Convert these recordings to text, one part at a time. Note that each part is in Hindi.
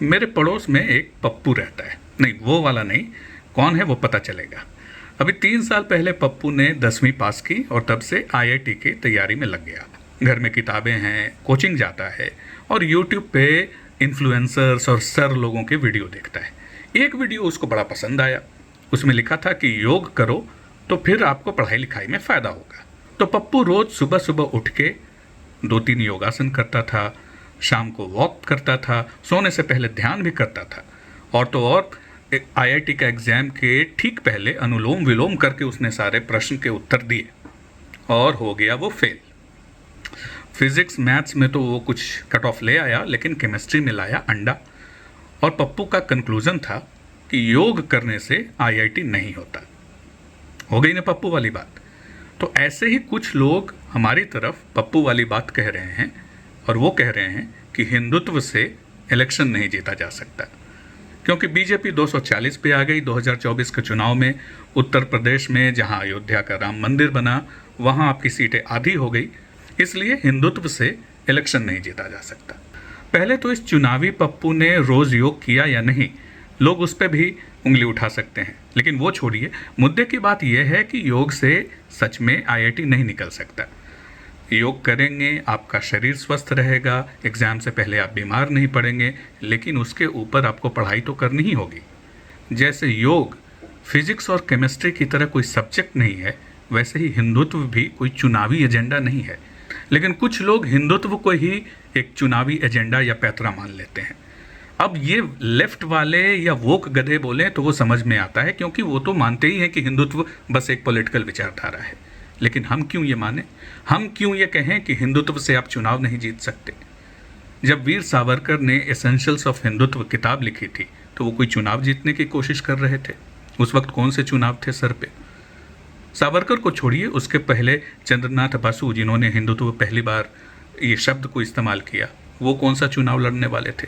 मेरे पड़ोस में एक पप्पू रहता है। नहीं, वो वाला नहीं, कौन है वो पता चलेगा। अभी 3 साल पहले पप्पू ने 10वीं पास की और तब से आईआईटी की तैयारी में लग गया। घर में किताबें हैं, कोचिंग जाता है और यूट्यूब पे इन्फ्लुएंसर्स और सर लोगों के वीडियो देखता है। एक वीडियो उसको बड़ा पसंद आया। उसमें लिखा था कि योग करो तो फिर आपको पढ़ाई लिखाई में फ़ायदा होगा। तो पप्पू रोज़ सुबह सुबह उठ के 2-3 योगासन करता था, शाम को वॉक करता था, सोने से पहले ध्यान भी करता था। और तो और आईआईटी का एग्ज़ाम के ठीक पहले अनुलोम विलोम करके उसने सारे प्रश्न के उत्तर दिए और हो गया वो फेल। फिज़िक्स मैथ्स में तो वो कुछ कट ऑफ ले आया, लेकिन केमिस्ट्री में लाया अंडा। और पप्पू का कंक्लूज़न था कि योग करने से आईआईटी नहीं होता। हो गई ना पप्पू वाली बात। तो ऐसे ही कुछ लोग हमारी तरफ पप्पू वाली बात कह रहे हैं और वो कह रहे हैं कि हिंदुत्व से इलेक्शन नहीं जीता जा सकता, क्योंकि बीजेपी 240 पे आ गई 2024 के चुनाव में। उत्तर प्रदेश में जहां अयोध्या का राम मंदिर बना, वहां आपकी सीटें आधी हो गई, इसलिए हिंदुत्व से इलेक्शन नहीं जीता जा सकता। पहले तो इस चुनावी पप्पू ने रोज़ योग किया या नहीं, लोग उस पर भी उंगली उठा सकते हैं, लेकिन वो छोड़िए। मुद्दे की बात यह है कि योग से सच में आईआईटी नहीं निकल सकता। योग करेंगे, आपका शरीर स्वस्थ रहेगा, एग्ज़ाम से पहले आप बीमार नहीं पड़ेंगे, लेकिन उसके ऊपर आपको पढ़ाई तो करनी ही होगी। जैसे योग फिजिक्स और केमिस्ट्री की तरह कोई सब्जेक्ट नहीं है, वैसे ही हिंदुत्व भी कोई चुनावी एजेंडा नहीं है। लेकिन कुछ लोग हिंदुत्व को ही एक चुनावी एजेंडा या पैतरा मान लेते हैं। अब ये लेफ्ट वाले या वोक गधे बोलें तो वो समझ में आता है, क्योंकि वो तो मानते ही हैं कि हिंदुत्व बस एक पॉलिटिकल विचारधारा है। लेकिन हम क्यों ये माने, हम क्यों ये कहें कि हिंदुत्व से आप चुनाव नहीं जीत सकते। जब वीर सावरकर ने एसेंशियल्स ऑफ हिंदुत्व किताब लिखी थी तो वो कोई चुनाव जीतने की कोशिश कर रहे थे। उस वक्त कौन से चुनाव थे सर पे। सावरकर को छोड़िए, उसके पहले चंद्रनाथ बसु जिन्होंने हिंदुत्व पहली बार ये शब्द को इस्तेमाल किया, वो कौन सा चुनाव लड़ने वाले थे।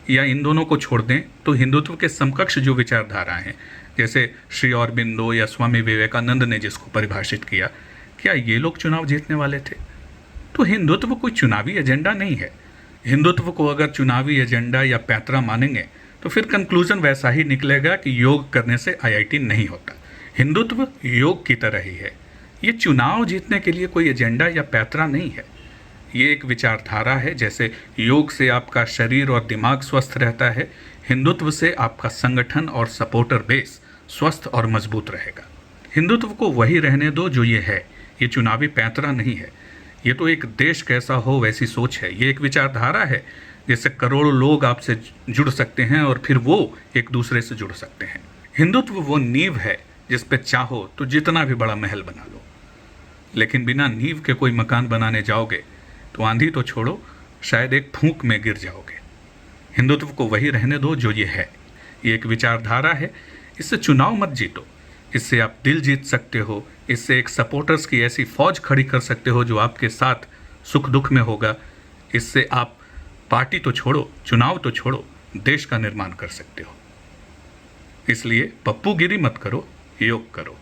या इन दोनों को छोड़ दें तो हिंदुत्व के समकक्ष जो विचारधारा हैं, जैसे श्री अरबिंदो या स्वामी विवेकानंद ने जिसको परिभाषित किया, क्या ये लोग चुनाव जीतने वाले थे। तो हिंदुत्व कोई चुनावी एजेंडा नहीं है। हिंदुत्व को अगर चुनावी एजेंडा या पैतरा मानेंगे तो फिर कंक्लूजन वैसा ही निकलेगा कि योग करने से आईआईटी नहीं होता। हिंदुत्व योग की तरह ही है, ये चुनाव जीतने के लिए कोई एजेंडा या पैतरा नहीं है। ये एक विचारधारा है। जैसे योग से आपका शरीर और दिमाग स्वस्थ रहता है, हिंदुत्व से आपका संगठन और सपोर्टर बेस स्वस्थ और मजबूत रहेगा। हिंदुत्व को वही रहने दो जो ये है, ये चुनावी पैंतरा नहीं है। ये तो एक देश कैसा हो वैसी सोच है। ये एक विचारधारा है जिससे करोड़ों लोग आपसे जुड़ सकते हैं और फिर वो एक दूसरे से जुड़ सकते हैं। हिंदुत्व वो नींव है जिस पे चाहो तो जितना भी बड़ा महल बना लो, लेकिन बिना नींव के कोई मकान बनाने जाओगे तो आंधी तो छोड़ो, शायद एक फूंक में गिर जाओगे। हिंदुत्व को वही रहने दो जो ये है। ये एक विचारधारा है, इससे चुनाव मत जीतो। इससे आप दिल जीत सकते हो, इससे एक सपोर्टर्स की ऐसी फौज खड़ी कर सकते हो जो आपके साथ सुख दुख में होगा। इससे आप पार्टी तो छोड़ो, चुनाव तो छोड़ो, देश का निर्माण कर सकते हो। इसलिए पप्पूगिरी मत करो, योग करो।